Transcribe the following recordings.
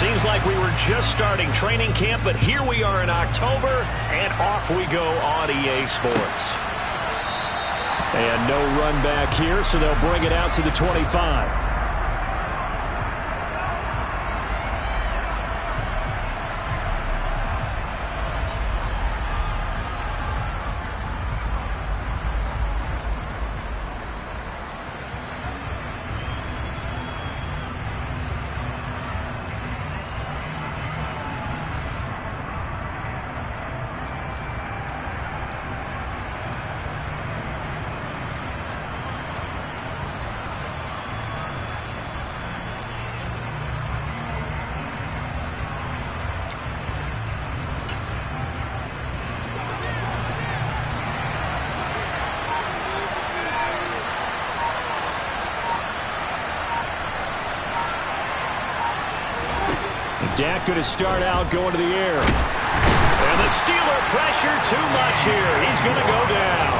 Seems like we were just starting training camp, but here we are in October, and off we go on EA Sports. And no run back here, so they'll bring it out to the 25. Dak going to start out going to the air. And the Steeler pressure too much here. He's going to go down.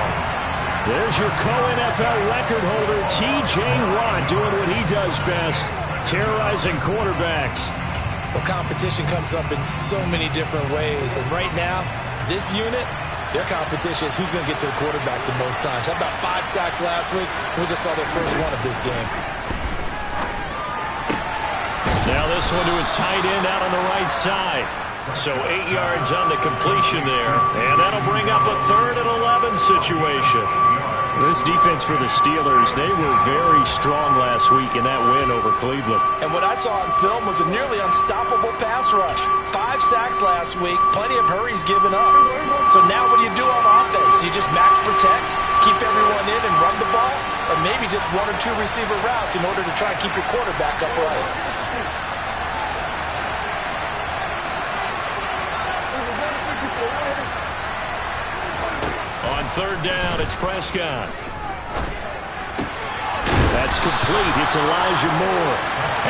There's your co-NFL record holder, T.J. Watt, doing what he does best, terrorizing quarterbacks. Well, competition comes up in so many different ways. And right now, this unit, their competition is who's going to get to the quarterback the most times. How about 5 sacks last week? We just saw their first one of this game. Now this one to his tight end out on the right side. So 8 yards on the completion there. And that'll bring up a 3rd and 11 situation. This defense for the Steelers, they were very strong last week in that win over Cleveland. And what I saw on film was a nearly unstoppable pass rush. 5 sacks last week, plenty of hurries given up. So now what do you do on offense? You just max protect, keep everyone in and run the ball? Or maybe just 1 or 2 receiver routes in order to try and keep your quarterback upright? On 3rd down, it's Prescott. That's complete. It's Elijah Moore.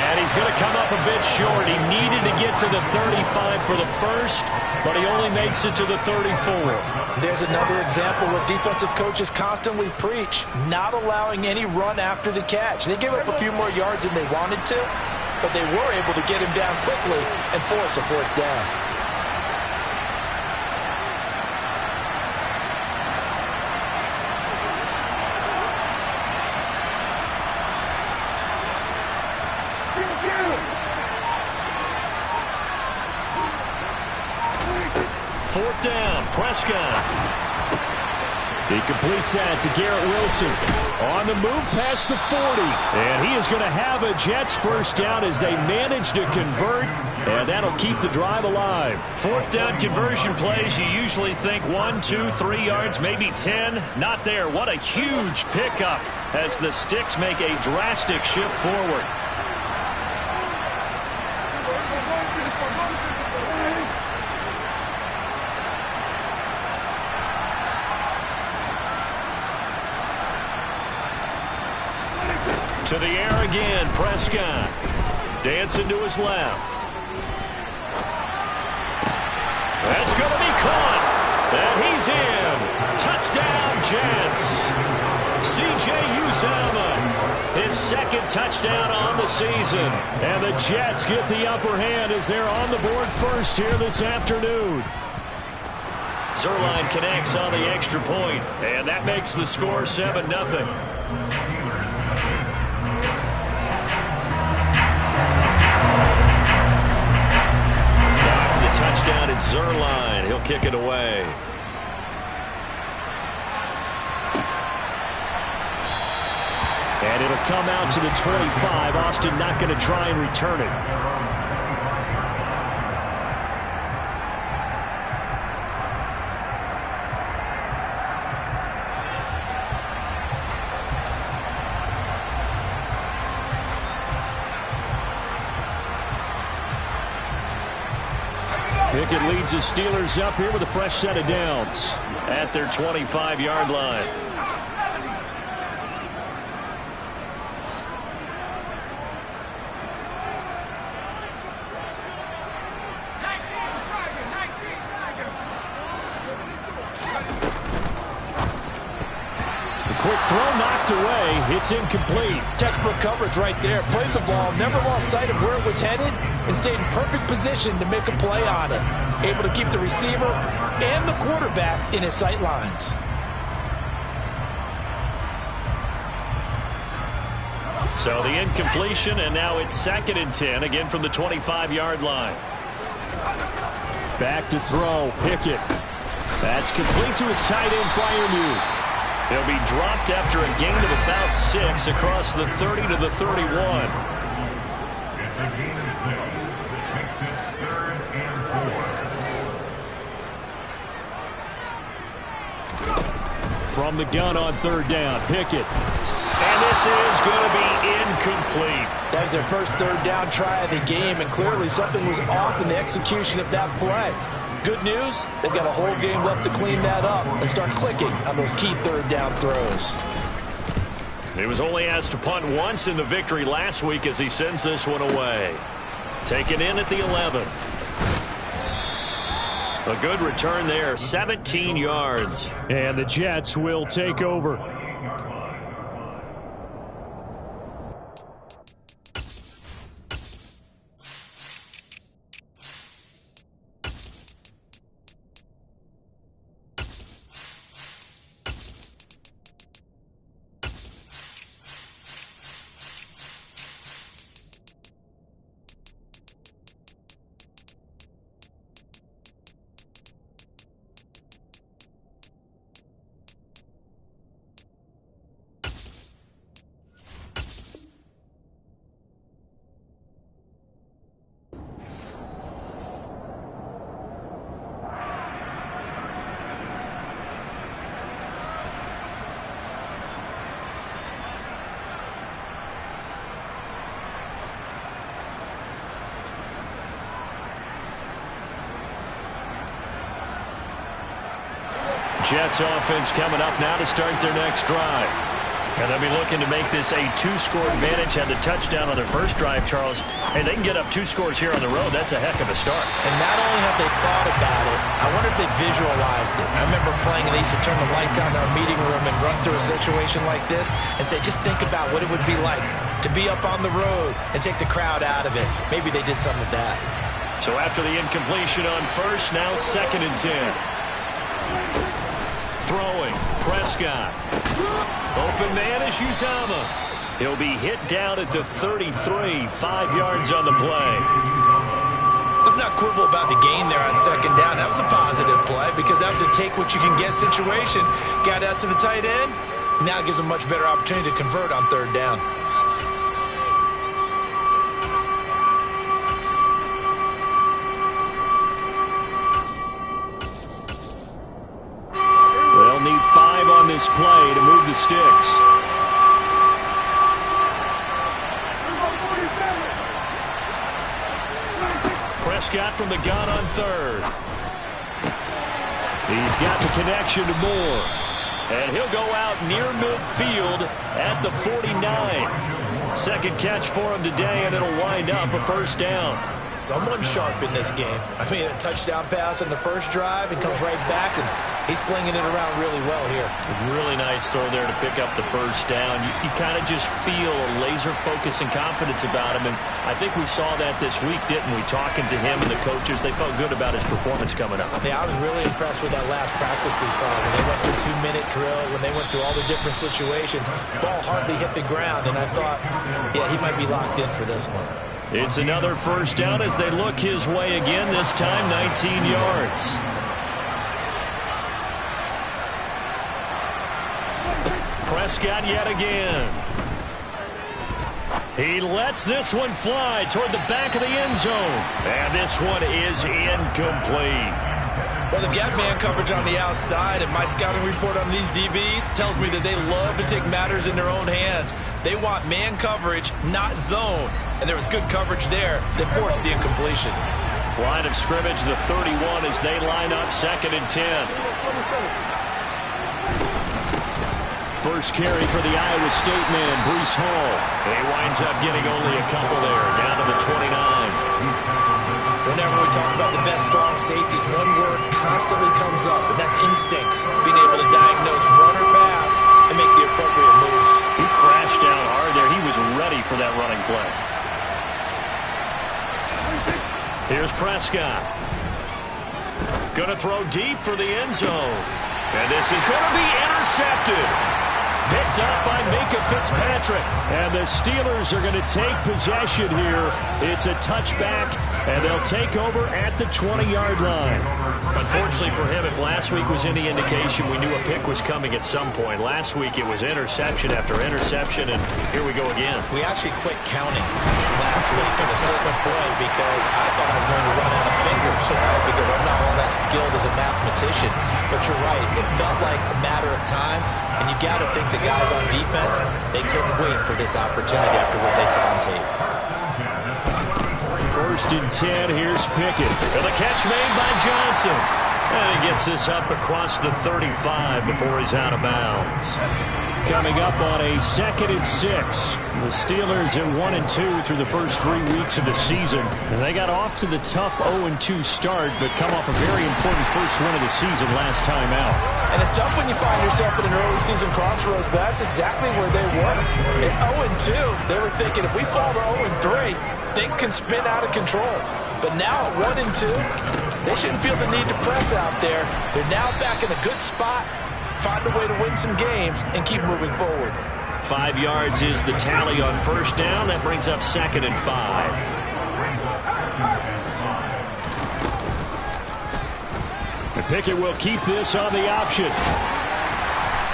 And he's going to come up a bit short. He needed to get to the 35 for the first, but he only makes it to the 34. There's another example where defensive coaches constantly preach, not allowing any run after the catch. They gave up a few more yards than they wanted to, but they were able to get him down quickly and force a 4th down. Fourth down, Prescott. He completes that to Garrett Wilson. On the move past the 40. And he is going to have a Jets first down as they manage to convert. And that'll keep the drive alive. 4th down conversion plays, you usually think 1, 2, 3 yards, maybe 10. Not there. What a huge pickup as the Sticks make a drastic shift forward. To the air again, Prescott. Dancing to his left. That's going to be caught. And he's in. Touchdown, Jets. C.J. Uzomah, his 2nd touchdown on the season. And the Jets get the upper hand as they're on the board first here this afternoon. Zuerlein connects on the extra point, and that makes the score 7-0. Touchdown at Zuerlein. He'll kick it away. And it'll come out to the 25. Austin not going to try and return it. Pickett leads the Steelers up here with a fresh set of downs at their 25-yard line. The quick throw knocked knocked away. It's incomplete. Textbook coverage right there. Played the ball, never lost sight of where it was headed, and stayed in perfect position to make a play on it. Able to keep the receiver and the quarterback in his sight lines. So the incompletion, and now it's 2nd and 10, again from the 25-yard line. Back to throw, Pickett. That's complete to his tight end, Freiermuth. He'll be dropped after a gain of about 6 across the 30 to the 31. It's a gain of 6. Makes it 3rd and 4. From the gun on 3rd down, Pickett. And this is going to be incomplete. That was their first 3rd down try of the game, and clearly something was off in the execution of that play. Good news, they've got a whole game left to clean that up and start clicking on those key 3rd down throws. He was only asked to punt once in the victory last week as he sends this one away. Taken in at the 11. A good return there, 17 yards. And the Jets will take over. Jets offense coming up now to start their next drive. And they'll be looking to make this a 2-score advantage. Had the touchdown on their first drive, Charles. Hey, they can get up 2 scores here on the road. That's a heck of a start. And not only have they thought about it, I wonder if they visualized it. I remember playing, and they used to turn the lights on in our meeting room and run through a situation like this and say, just think about what it would be like to be up on the road and take the crowd out of it. Maybe they did some of that. So after the incompletion on first, now 2nd and 10. Throwing, Prescott. Open man is Uzama. He'll be hit down at the 33, 5 yards on the play. Let's not quibble about the gain there on 2nd down. That was a positive play because that was a take-what-you-can-get situation. Got out to the tight end. Now it gives them a much better opportunity to convert on 3rd down. They'll need 5 on this play to move the sticks. Prescott from the gun on 3rd. He's got the connection to Moore. And he'll go out near midfield at the 49. 2nd catch for him today, and it'll wind up a 1st down. Someone sharp in this game. I mean, a touchdown pass in the first drive and comes right back, and he's flinging it around really well here. Really nice throw there to pick up the 1st down. You kind of just feel a laser focus and confidence about him, and I think we saw that this week, didn't we? Talking to him and the coaches, they felt good about his performance coming up. Yeah, I was really impressed with that last practice we saw when they went through 2-minute drill, when they went through all the different situations. Ball hardly hit the ground, and I thought, yeah, he might be locked in for this one. It's another 1st down as they look his way again, this time 19 yards. Prescott yet again. He lets this one fly toward the back of the end zone. And this one is incomplete. Well, they've got man coverage on the outside, and my scouting report on these DBs tells me that they love to take matters in their own hands. They want man coverage, not zone. And there was good coverage there that forced the incompletion. Line of scrimmage, the 31 as they line up 2nd and 10. First carry for the Iowa State man, Breece Hall. He winds up getting only a couple there, down to the 29. Whenever we talk about the best strong safeties. One word constantly comes up, and that's instincts. Being able to diagnose run or pass and make the appropriate moves. He crashed down hard there. He was ready for that running play. Here's Prescott. Going to throw deep for the end zone. And this is going to be intercepted. Picked up by Minka Fitzpatrick. And the Steelers are going to take possession here. It's a touchback, and they'll take over at the 20-yard line. Unfortunately for him, if last week was any indication, we knew a pick was coming at some point. Last week it was interception after interception, and here we go again. We actually quit counting last week at a certain point because I thought I was going to run out of fingers, because I'm not all that skilled as a mathematician. But you're right, it felt like a matter of time, and you got to think the guys on defense, they couldn't wait for this opportunity after what they saw on tape. 1st and 10, here's Pickett. And the catch made by Johnson. And he gets this up across the 35 before he's out of bounds. Coming up on a 2nd and 6. The Steelers at 1-2 through the first 3 weeks of the season. And they got off to the tough 0-2 start, but come off a very important first win of the season last time out. And it's tough when you find yourself in an early season crossroads, but that's exactly where they were. At 0-2, they were thinking if we fall to 0-3, things can spin out of control. But now at 1-2, they shouldn't feel the need to press out there. They're now back in a good spot, find a way to win some games, and keep moving forward. 5 yards is the tally on 1st down. That brings up 2nd and 5. And Pickett will keep this on the option.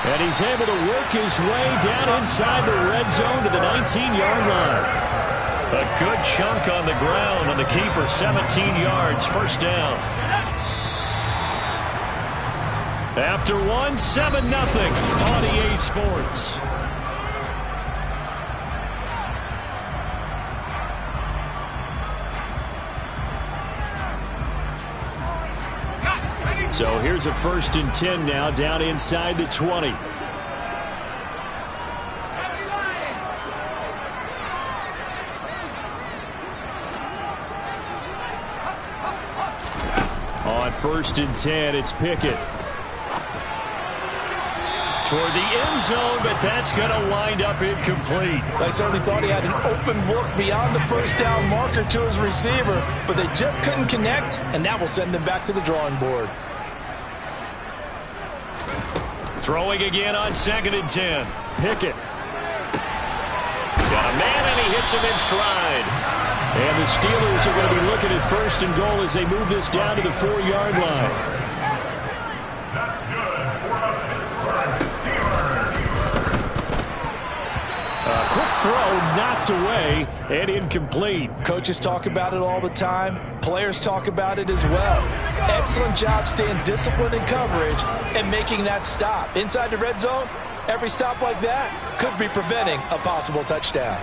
And he's able to work his way down inside the red zone to the 19-yard line. A good chunk on the ground, and the keeper 17 yards, 1st down. After 1, 7-0 on EA Sports. So here's a 1st and 10 now, down inside the 20. On 1st and 10, it's Pickett. Toward the end zone, but that's going to wind up incomplete. I certainly thought he had an open look beyond the 1st down marker to his receiver, but they just couldn't connect, and that will send them back to the drawing board. Throwing again on 2nd and 10. Pickett. Got a man, and he hits him in stride. And the Steelers are going to be looking at 1st and goal as they move this down to the 4-yard line. That's good for the Pittsburgh Steelers. A quick throw knocked away and incomplete. Coaches talk about it all the time. Players talk about it as well. Excellent job staying disciplined in coverage and making that stop. Inside the red zone, every stop like that could be preventing a possible touchdown.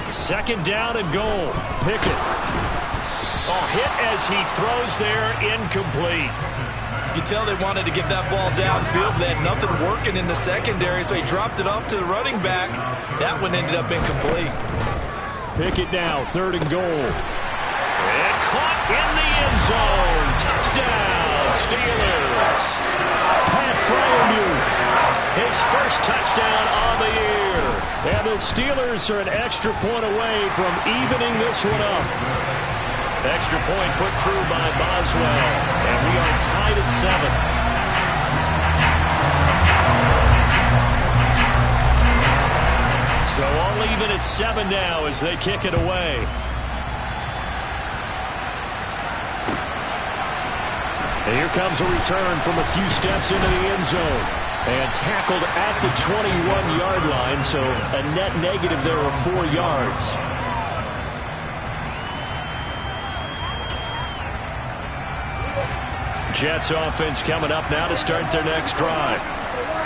2nd down and goal. Pickett. Oh, hit as he throws there, incomplete. You could tell they wanted to get that ball downfield, but they had nothing working in the secondary, so he dropped it off to the running back. That one ended up incomplete. Pickett now, 3rd and goal. And caught in the end zone. Touchdown, Steelers. Pat Fryermuth, his 1st touchdown on the year. And the Steelers are an extra point away from evening this one up. Extra point put through by Boswell. And we are tied at 7. So all even at 7 now as they kick it away. And here comes a return from a few steps into the end zone. And tackled at the 21-yard line, so a net negative there of 4 yards. Jets offense coming up now to start their next drive.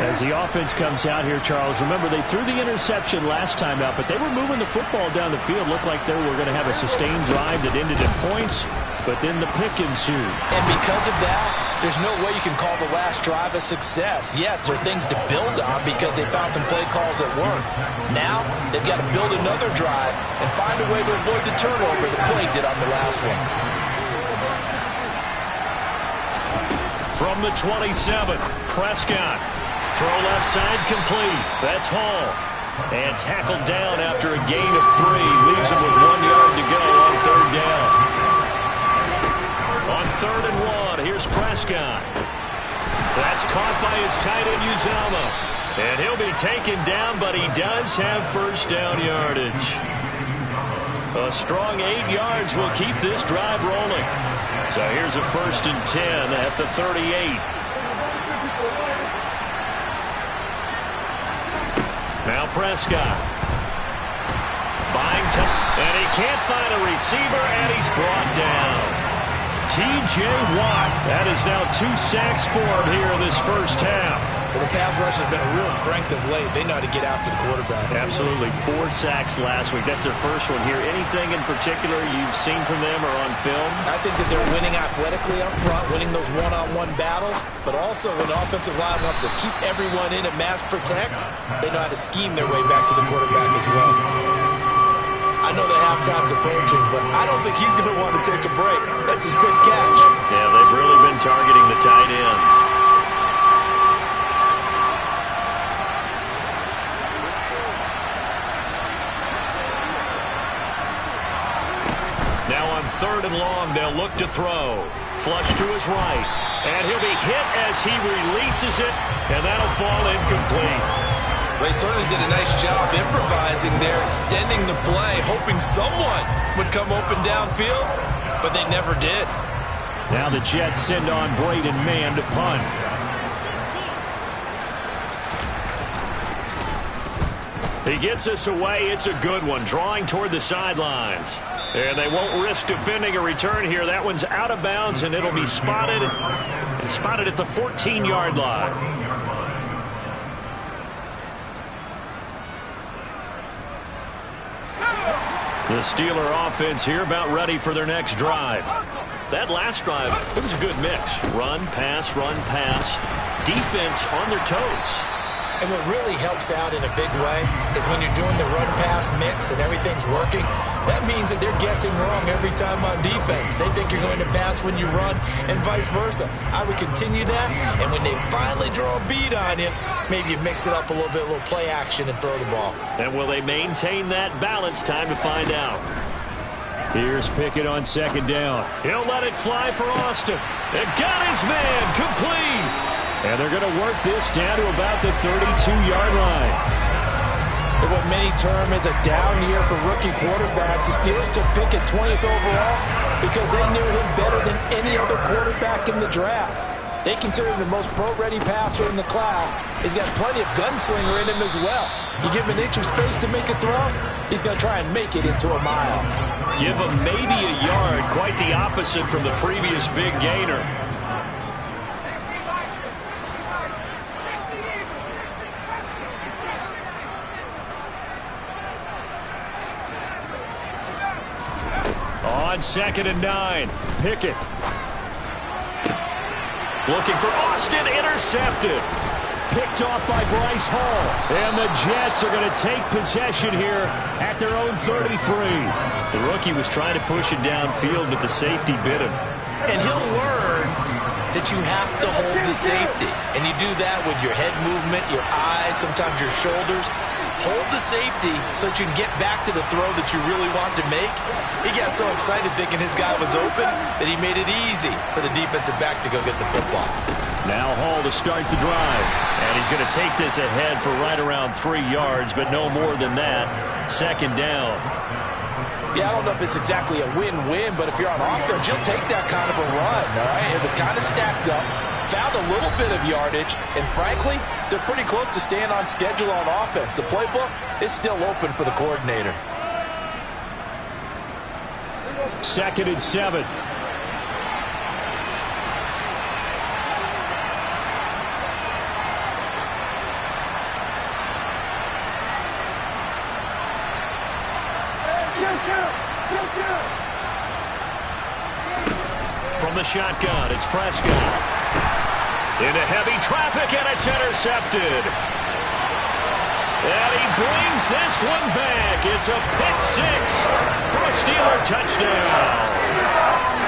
As the offense comes out here, Charles, remember they threw the interception last time out, but they were moving the football down the field. Looked like they were going to have a sustained drive that ended in points, but then the pick ensued. And because of that, there's no way you can call the last drive a success. Yes, there are things to build on because they found some play calls that work. Now, they've got to build another drive and find a way to avoid the turnover the play did on the last one. From the 27, Prescott. Throw left side complete. That's Hall. And tackled down after a gain of 3. Leaves him with 1 yard to go on 3rd down. On 3rd and 1, here's Prescott. That's caught by his tight end, Uzama. And he'll be taken down, but he does have 1st down yardage. A strong 8 yards will keep this drive rolling. So here's a 1st and 10 at the 38. Now Prescott. Buying time. And he can't find a receiver, and he's brought down. T.J. Watt. That is now 2 sacks for him here in this first half. Well, the pass rush has been a real strength of late. They know how to get after the quarterback. Absolutely. 4 sacks last week. That's their first one here. Anything in particular you've seen from them or on film? I think that they're winning athletically up front, winning those one-on-one battles, but also when the offensive line wants to keep everyone in and mass protect, they know how to scheme their way back to the quarterback as well. I know the halftime's approaching, but I don't think he's going to want to take a break. That's his good catch. Yeah, they've really been targeting the tight end. Now on 3rd and long, they'll look to throw. Flush to his right. And he'll be hit as he releases it, and that'll fall incomplete. They certainly did a nice job improvising there, extending the play, hoping someone would come open downfield, but they never did. Now the Jets send on Braden Mann to punt. He gets us away. It's a good one, drawing toward the sidelines. And they won't risk defending a return here. That one's out of bounds, and it'll be spotted at the 14-yard line. The Steeler offense here about ready for their next drive. That last drive, it was a good mix. Run, pass, defense on their toes. And what really helps out in a big way is when you're doing the run-pass mix and everything's working, that means that they're guessing wrong every time on defense. They think you're going to pass when you run and vice versa. I would continue that, and when they finally draw a bead on you, maybe you mix it up a little bit, a little play action and throw the ball. And will they maintain that balance? Time to find out. Here's Pickett on 2nd down. He'll let it fly for Austin. And got his man complete. And they're going to work this down to about the 32-yard line. And what many term is a down year for rookie quarterbacks, the Steelers took Pickett 20th overall because they knew him better than any other quarterback in the draft. They consider him the most pro-ready passer in the class. He's got plenty of gunslinger in him as well. You give him an inch of space to make a throw, he's going to try and make it into a mile. Give him maybe a yard, quite the opposite from the previous big gainer. On 2nd and 9, Pickett. Looking for Austin, intercepted. Picked off by Bryce Hall. And the Jets are going to take possession here at their own 33. The rookie was trying to push it downfield, but the safety bit him. And he'll learn that you have to hold the safety. And you do that with your head movement, your eyes, sometimes your shoulders. Hold the safety so that you can get back to the throw that you really want to make. He got so excited thinking his guy was open that he made it easy for the defensive back to go get the football. Now Hall to start the drive. And he's going to take this ahead for right around 3 yards, but no more than that. 2nd down. Yeah, I don't know if it's exactly a win-win, but if you're on offense, you'll take that kind of a run, all right? It was kind of stacked up, found a little bit of yardage, and frankly, they're pretty close to staying on schedule on offense. The playbook is still open for the coordinator. 2nd and 7. From the shotgun, it's Prescott. Into heavy traffic, and it's intercepted. And he brings this one back. It's a pick six for a Steeler touchdown.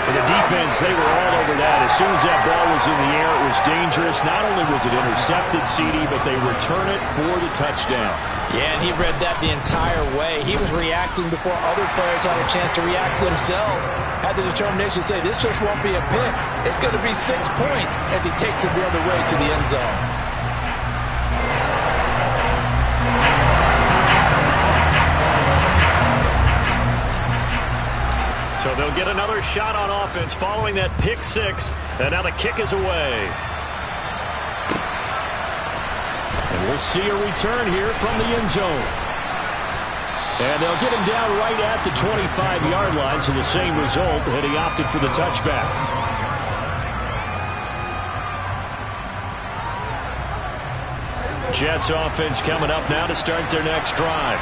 For the defense, they were all over that. As soon as that ball was in the air, it was dangerous. Not only was it intercepted, CD, but they return it for the touchdown. Yeah, and he read that the entire way. He was reacting before other players had a chance to react themselves. Had the determination to say, this just won't be a pick. It's going to be 6 points as he takes it the other way to the end zone. So they'll get another shot on offense following that pick six. And now the kick is away. And we'll see a return here from the end zone. And they'll get him down right at the 25-yard line, so the same result, and he opted for the touchback. Jets offense coming up now to start their next drive.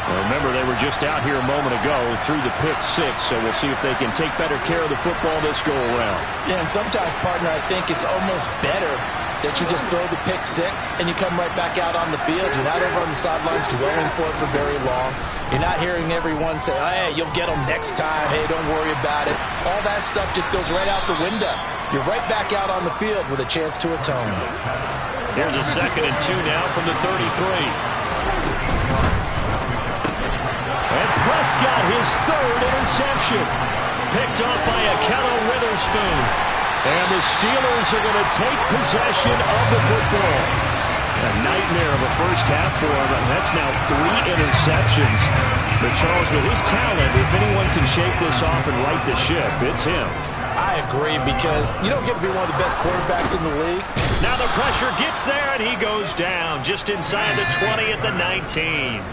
Well, remember, they were just out here a moment ago through the pick six, so we'll see if they can take better care of the football this go-around. Yeah, and sometimes, partner, I think it's almost better that you just throw the pick six and you come right back out on the field. You're not over on the sidelines dwelling for it for very long. You're not hearing everyone say, oh, hey, you'll get them next time. Hey, don't worry about it. All that stuff just goes right out the window. You're right back out on the field with a chance to atone. Here's a 2nd and 2 now from the 33. And Prescott, his 3rd interception. Picked off by Akello Witherspoon. And the Steelers are going to take possession of the football. A nightmare of a first half for him. And that's now 3 interceptions. But Charles, with his talent, if anyone can shake this off and right the ship, it's him. I agree, because you don't get to be one of the best quarterbacks in the league. Now the pressure gets there, and he goes down just inside the 20 at the 19.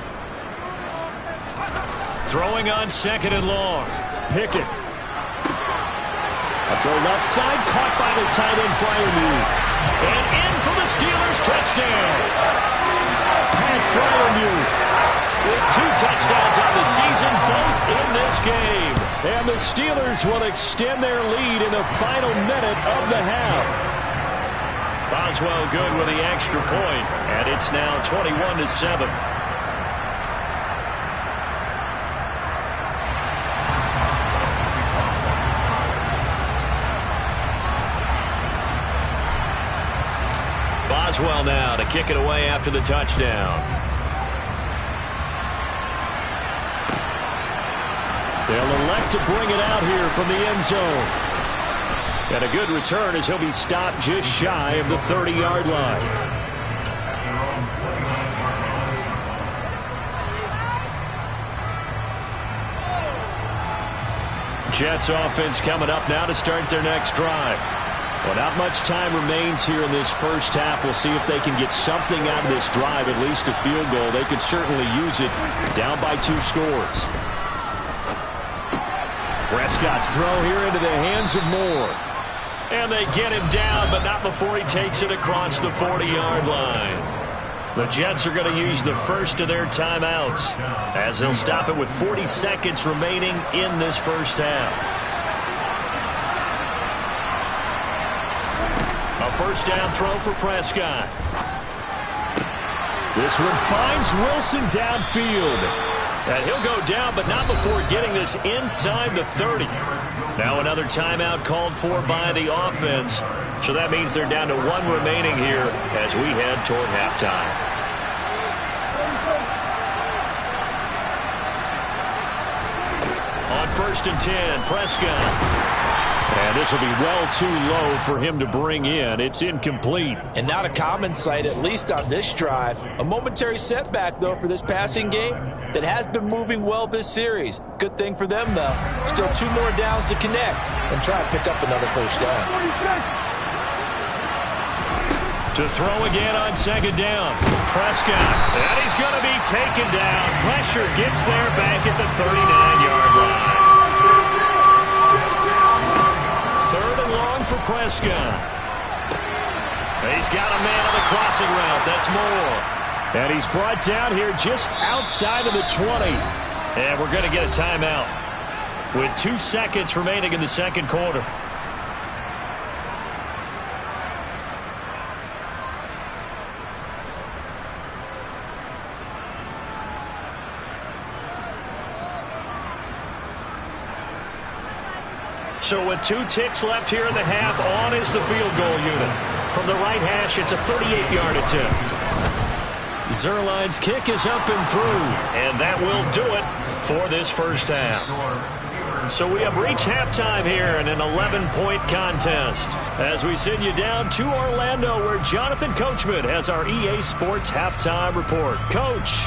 Throwing on 2nd and long. Pickett. A throw left side, caught by the tight end Freiermuth. And in for the Steelers, touchdown. Pat Freiermuth with 2 touchdowns on the season, both in this game. And the Steelers will extend their lead in the final minute of the half. Boswell good with the extra point, and it's now 21-7. Boswell now to kick it away after the touchdown. They'll elect to bring it out here from the end zone. And a good return as he'll be stopped just shy of the 30-yard line. Jets offense coming up now to start their next drive. Well, not much time remains here in this first half. We'll see if they can get something out of this drive, at least a field goal. They could certainly use it down by 2 scores. Prescott's throw here into the hands of Moore. And they get him down, but not before he takes it across the 40-yard line. The Jets are going to use the first of their timeouts as they'll stop it with 40 seconds remaining in this first half. A first down throw for Prescott. This one finds Wilson downfield. And he'll go down, but not before getting this inside the 30. Now another timeout called for by the offense. So that means they're down to 1 remaining here as we head toward halftime. On 1st and 10, Prescott. And this will be well too low for him to bring in. It's incomplete. And not a common sight, at least on this drive. A momentary setback, though, for this passing game that has been moving well this series. Good thing for them, though. Still 2 more downs to connect and try and pick up another first down. To throw again on 2nd down. Prescott. And he's going to be taken down. Pressure gets there back at the 39-yard line. 3rd and long for Prescott. He's got a man on the crossing route. That's Moore. And he's brought down here just outside of the 20. And we're going to get a timeout. with 2 seconds remaining in the second quarter. So with 2 ticks left here in the half, on is the field goal unit. From the right hash, it's a 38-yard attempt. Zerline's kick is up and through, and that will do it for this first half. So we have reached halftime here in an 11-point contest as we send you down to Orlando, where Jonathan Coachman has our EA Sports halftime report. Coach.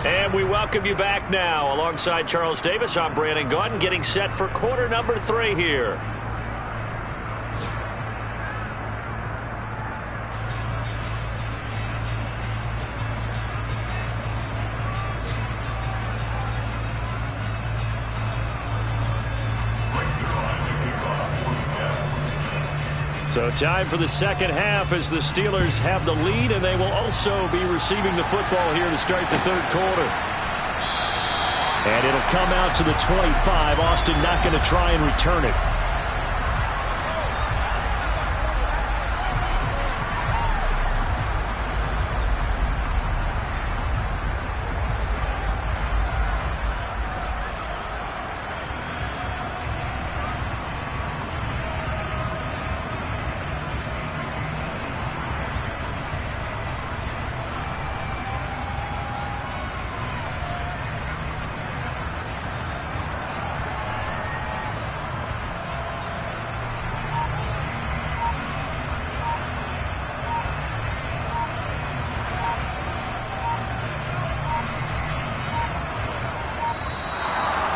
And we welcome you back now. Alongside Charles Davis, I'm Brandon Gaudin, getting set for quarter number 3 here. So time for the second half as the Steelers have the lead, and they will also be receiving the football here to start the third quarter. And it'll come out to the 25. Austin not going to try and return it.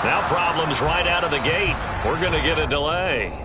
Now problems right out of the gate. We're going to get a delay.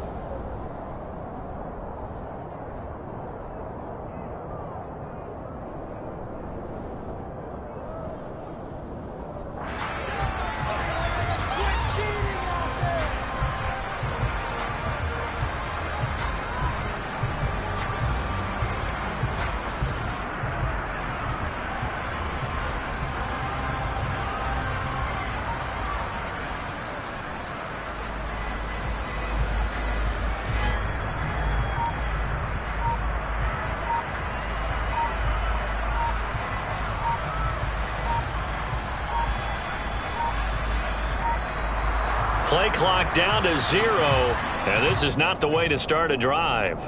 Play clock down to 0, and this is not the way to start a drive.